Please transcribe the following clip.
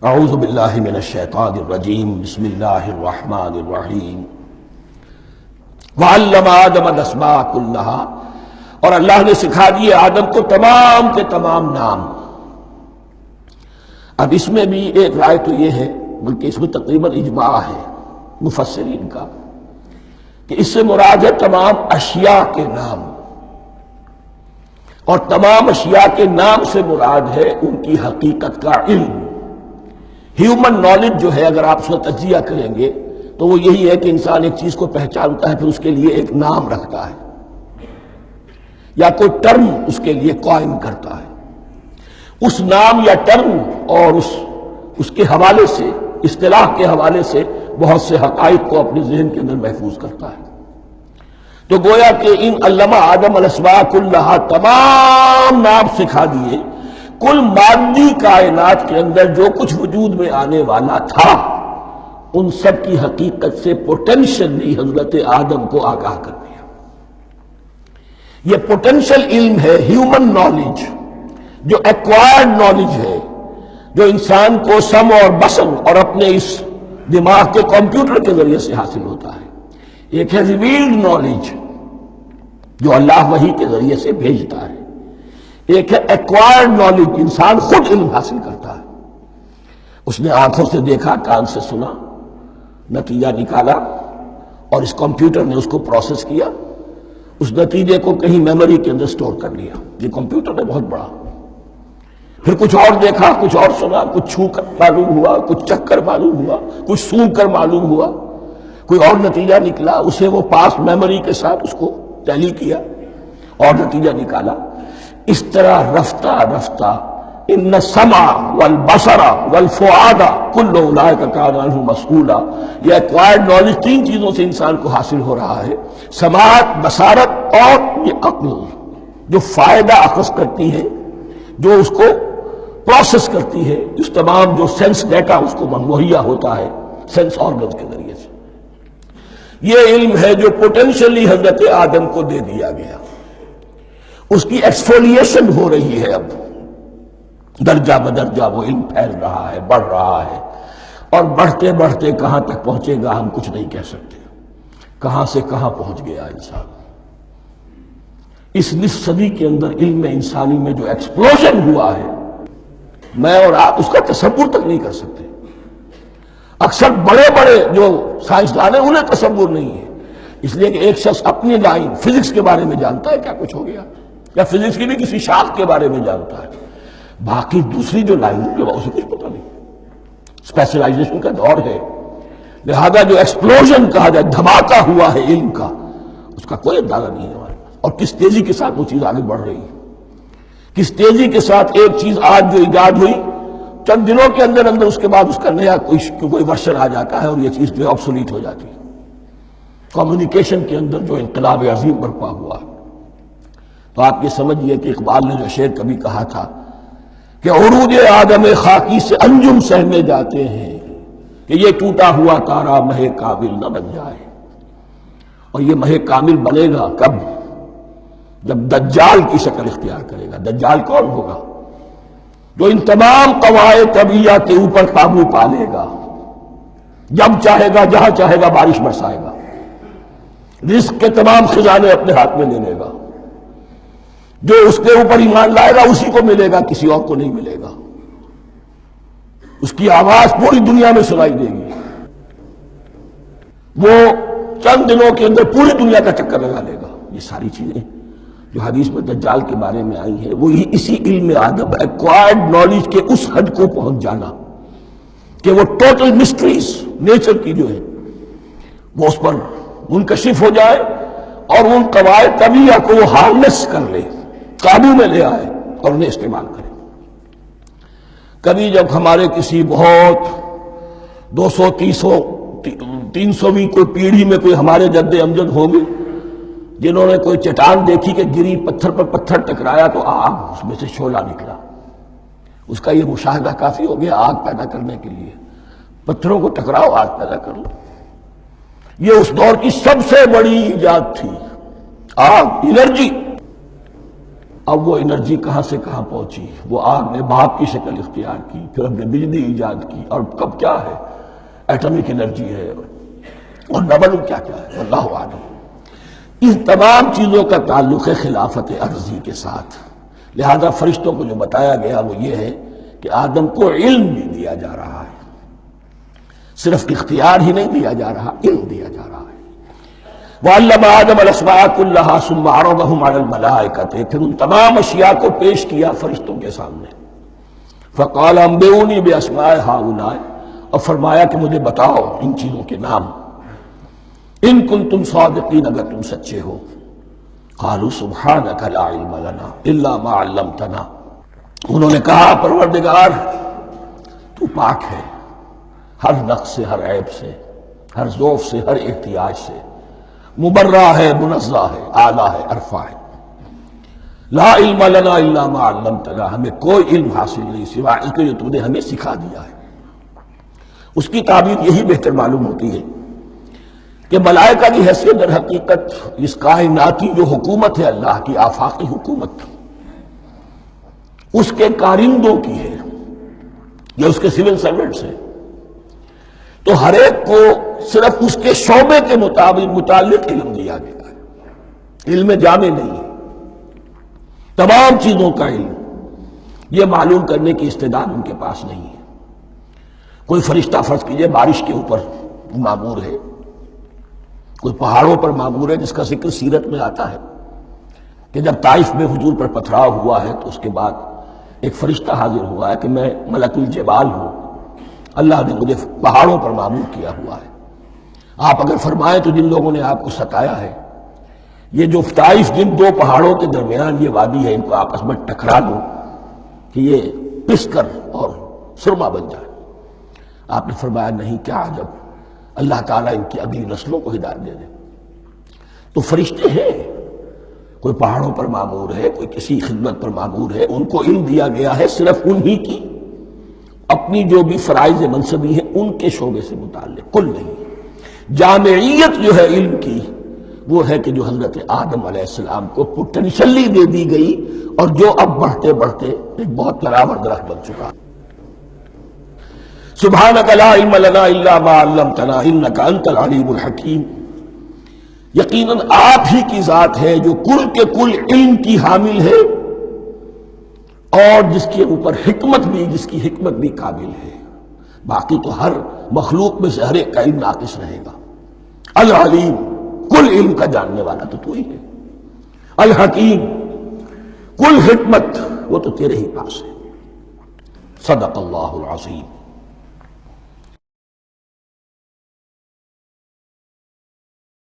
اعوذ باللہ من الشیطان الرجیم بسم اللہ الرحمن الرحیم وعلم آدم الاسماء كلها، اور اللہ نے سکھا دیے آدم کو تمام کے تمام نام۔ اب اس میں بھی ایک رائے تو یہ ہے، بلکہ اس میں تقریباً اجماع ہے مفسرین کا، کہ اس سے مراد ہے تمام اشیاء کے نام، اور تمام اشیاء کے نام سے مراد ہے ان کی حقیقت کا علم۔ ہیومن نالج جو ہے، اگر آپ اس کا تجزیہ کریں گے تو وہ یہی ہے کہ انسان ایک چیز کو پہچانتا ہے، پھر اس کے لیے ایک نام رکھتا ہے یا کوئی ٹرم اس کے لیے قائم کرتا ہے۔ اس نام یا ٹرم اور اس کے حوالے سے، اصطلاح کے حوالے سے بہت سے حقائق کو اپنے ذہن کے اندر محفوظ کرتا ہے۔ تو گویا کہ ان علمہ آدم الاسماء کلہا، تمام نام سکھا دیے کل مادی کائنات کے اندر جو کچھ وجود میں آنے والا تھا، ان سب کی حقیقت سے پوٹینشلی حضرت آدم کو آگاہ کر دیا۔ یہ پوٹینشل علم ہے، ہیومن نالج، جو ایکوائرڈ نالج ہے، جو انسان کو سم اور بسم اور اپنے اس دماغ کے کمپیوٹر کے ذریعے سے حاصل ہوتا ہے۔ ایک ہے ریویلڈ نالج جو اللہ وحی کے ذریعے سے بھیجتا ہے، ایک ہے ایکوائرڈ نالج، انسان خود علم حاصل کرتا ہے۔ اس نے آنکھوں سے دیکھا، کان سے سنا، نتیجہ نکالا، اور اس کمپیوٹر نے اس کو پروسیس کیا، اس نتیجے کو کہیں میموری کے اندر سٹور کر لیا۔ یہ کمپیوٹر ہے بہت بڑا۔ پھر کچھ اور دیکھا، کچھ اور سنا، کچھ چھو کر معلوم ہوا، کچھ چکھ کر معلوم ہوا، کچھ سونگھ کر معلوم ہوا، کوئی اور نتیجہ نکلا، اسے وہ پاس میموری کے ساتھ اس کو ٹیلی کیا اور نتیجہ نکالا۔ اس طرح رفتہ رفتہ ان السمع والبصر والفؤاد کل اولئک کان عنہ مسئولا، یہ ایکوائرڈ نالج تین چیزوں سے انسان کو حاصل ہو رہا ہے، سماعت، بصارت اور یہ عقل، جو فائدہ اخذ کرتی ہے، جو اس کو پروسیس کرتی ہے، اس تمام جو سینس ڈیٹا اس کو مہیا ہوتا ہے سینس آرگنز کے ذریعے سے۔ یہ علم ہے جو پوٹینشلی حضرت آدم کو دے دیا گیا۔ اس کی ایکسفولیشن ہو رہی ہے، اب درجہ بدرجہ وہ علم پھیل رہا ہے، بڑھ رہا ہے، اور بڑھتے بڑھتے کہاں تک پہنچے گا ہم کچھ نہیں کہہ سکتے۔ کہاں سے کہاں پہنچ گیا انسان۔ اس نصف صدی کے اندر علم انسانی میں جو ایکسپلوژن ہوا ہے، میں اور آپ اس کا تصور تک نہیں کر سکتے۔ اکثر بڑے بڑے جو سائنسدان ہیں انہیں تصور نہیں ہے، اس لیے کہ ایک شخص اپنی لائن فزکس کے بارے میں جانتا ہے کیا کچھ ہو گیا، یا فزکس کی بھی کسی شاخ کے بارے میں جانتا ہے، باقی دوسری جو لائن ہے اسے کچھ پتہ نہیں۔ اسپیشلائزیشن کا دور ہے، لہذا جو ایکسپلوژن کہا جائے، دھماکہ ہوا ہے علم کا، اس کا کوئی اندازہ نہیں ہے ہمارے پاس، اور کس تیزی کے ساتھ وہ چیز آگے بڑھ رہی ہے، کس تیزی کے ساتھ ایک چیز آج جو ایجاد ہوئی چند دنوں کے اندر اندر اس کے بعد اس کا نیا کوئی ورژن آ جاتا ہے اور یہ چیز جو آبسولیٹ ہو جاتی ہے۔ کمیونیکیشن کے اندر جو انقلاب عظیم برپا ہوا، تو آپ یہ سمجھیے کہ اقبال نے جو شعر کبھی کہا تھا کہ عروج آدم خاکی سے انجم سہمے جاتے ہیں، کہ یہ ٹوٹا ہوا تارا مہ کامل نہ بن جائے۔ اور یہ مہ کامل بنے گا کب؟ جب دجال کی شکل اختیار کرے گا۔ دجال کون ہوگا؟ جو ان تمام قواعد طبیعہ کے اوپر قابو پا لے گا، جب چاہے گا جہاں چاہے گا بارش برسائے گا، رزق کے تمام خزانے اپنے ہاتھ میں لے لے گا، جو اس کے اوپر ایمان لائے گا اسی کو ملے گا، کسی اور کو نہیں ملے گا، اس کی آواز پوری دنیا میں سنائی دے گی، وہ چند دنوں کے اندر پوری دنیا کا چکر لگا لے گا۔ یہ ساری چیزیں جو حدیث میں دجال کے بارے میں آئی ہیں، وہ اسی علم آدم، ایکوائرڈ نالج کے اس حد کو پہنچ جانا کہ وہ ٹوٹل مسٹریز نیچر کی جو ہے وہ اس پر منکشف ہو جائے، اور ان قواعد طبیعہ کو وہ ہارنس کر لے، قابو میں لے آئے اور انہیں استعمال کرے۔ کبھی جب ہمارے کسی بہت 200-300ویں کوئی پیڑھی میں کوئی ہمارے جد امجد ہوں گے جنہوں نے کوئی چٹان دیکھی کہ گری، پتھر پر پتھر ٹکرایا تو آگ اس میں سے شعلہ نکلا، اس کا یہ مشاہدہ کافی ہو گیا آگ پیدا کرنے کے لیے۔ پتھروں کو ٹکراؤ، آگ پیدا کر لو۔ یہ اس دور کی سب سے بڑی ایجاد تھی، آگ، انرجی۔ اب وہ انرجی کہاں سے کہاں پہنچی، وہ آگ نے بھاپ کی شکل اختیار کی، پھر ہم نے بجلی ایجاد کی، اور کب کیا ہے، ایٹمک انرجی ہے، اور نہ معلوم کیا کیا ہے، اللہ عالم۔ ان تمام چیزوں کا تعلق ہے خلافت ارضی کے ساتھ۔ لہذا فرشتوں کو جو بتایا گیا وہ یہ ہے کہ آدم کو علم بھی دیا جا رہا ہے، صرف اختیار ہی نہیں دیا جا رہا، علم دیا جا رہا ہے۔ وَعَلَّمَ آدَمَ الْأَسْمَاءَ كُلَّهَا ثُمَّ عَرَضَهُمْ عَلَى الْمَلَائِكَةِ، پھر ان تمام اشیاء کو پیش کیا فرشتوں کے سامنے۔ فَقَالَ أَنبِئُونِي بِأَسْمَاءِ هَؤُلَاءِ، اور فرمایا کہ مجھے بتاؤ ان چیزوں کے نام، ان کنتم صادقین، اگر تم سچے ہو۔ قالوا سبحانك لا علم لنا الا ما علمتنا، انہوں نے کہا پروردگار تو پاک ہے ہر نقص سے، ہر عیب سے، ہر ضعف سے، ہر احتیاج سے، مبرہ ہے، منزہ ہے، اعلیٰ ہے، عرفہ ہے۔ لا علم لنا الا ما علمتنا، ہمیں کوئی علم حاصل نہیں سوائے اس کے جو تم نے ہمیں سکھا دیا ہے۔ اس کی تعبیر یہی بہتر معلوم ہوتی ہے کہ ملائکہ کی حیثیت در حقیقت اس کائناتی جو حکومت ہے اللہ کی، آفاقی حکومت، اس کے کارندوں کی ہے، یا اس کے سول سرونٹس ہیں، تو ہر ایک کو صرف اس کے شعبے کے متعلق علم دیا گیا ہے، علم جامع نہیں ہے، تمام چیزوں کا علم یہ معلوم کرنے کی استعداد ان کے پاس نہیں ہے۔ کوئی فرشتہ فرض کیجئے بارش کے اوپر مامور ہے، کوئی پہاڑوں پر مامور ہے، جس کا ذکر سیرت میں آتا ہے کہ جب طائف میں حضور پر پتھراؤ ہوا ہے تو اس کے بعد ایک فرشتہ حاضر ہوا ہے کہ میں ملک الجبال ہوں، اللہ نے مجھے پہاڑوں پر مامور کیا ہوا ہے، آپ اگر فرمائیں تو جن لوگوں نے آپ کو ستایا ہے، یہ جو طائف جن دو پہاڑوں کے درمیان یہ وادی ہے، ان کو آپس میں ٹکرا دو کہ یہ پس کر اور سرما بن جائے۔ آپ نے فرمایا نہیں، کیا عجب، اللہ تعالیٰ ان کی اگلی نسلوں کو ہدایت دے دے۔ تو فرشتے ہیں، کوئی پہاڑوں پر مامور ہے، کوئی کسی خدمت پر مامور ہے، ان کو علم دیا گیا ہے صرف انہی کی اپنی جو بھی فرائض منصبی ہیں ان کے شعبے سے متعلق، کل نہیں۔ جامعیت جو ہے علم کی وہ ہے کہ جو حضرت آدم علیہ السلام کو پوٹینشلی دے دی گئی، اور جو اب بڑھتے بڑھتے ایک بہت بڑا درخت بن چکا۔ سبحانک لا علم لنا الا ما علمتنا انک انت العلیم الحکیم، یقیناً آپ ہی کی ذات ہے جو کل کے کل علم کی حامل ہے، اور جس کے اوپر حکمت بھی، جس کی حکمت بھی قابل ہے۔ باقی تو ہر مخلوق میں سے ہر ایک کا علم ناقص رہے گا۔ العلیم، کل علم کا جاننے والا تو ہی ہے۔ الحکیم، کل حکمت وہ تو تیرے ہی پاس ہے۔ صدق اللہ العظیم۔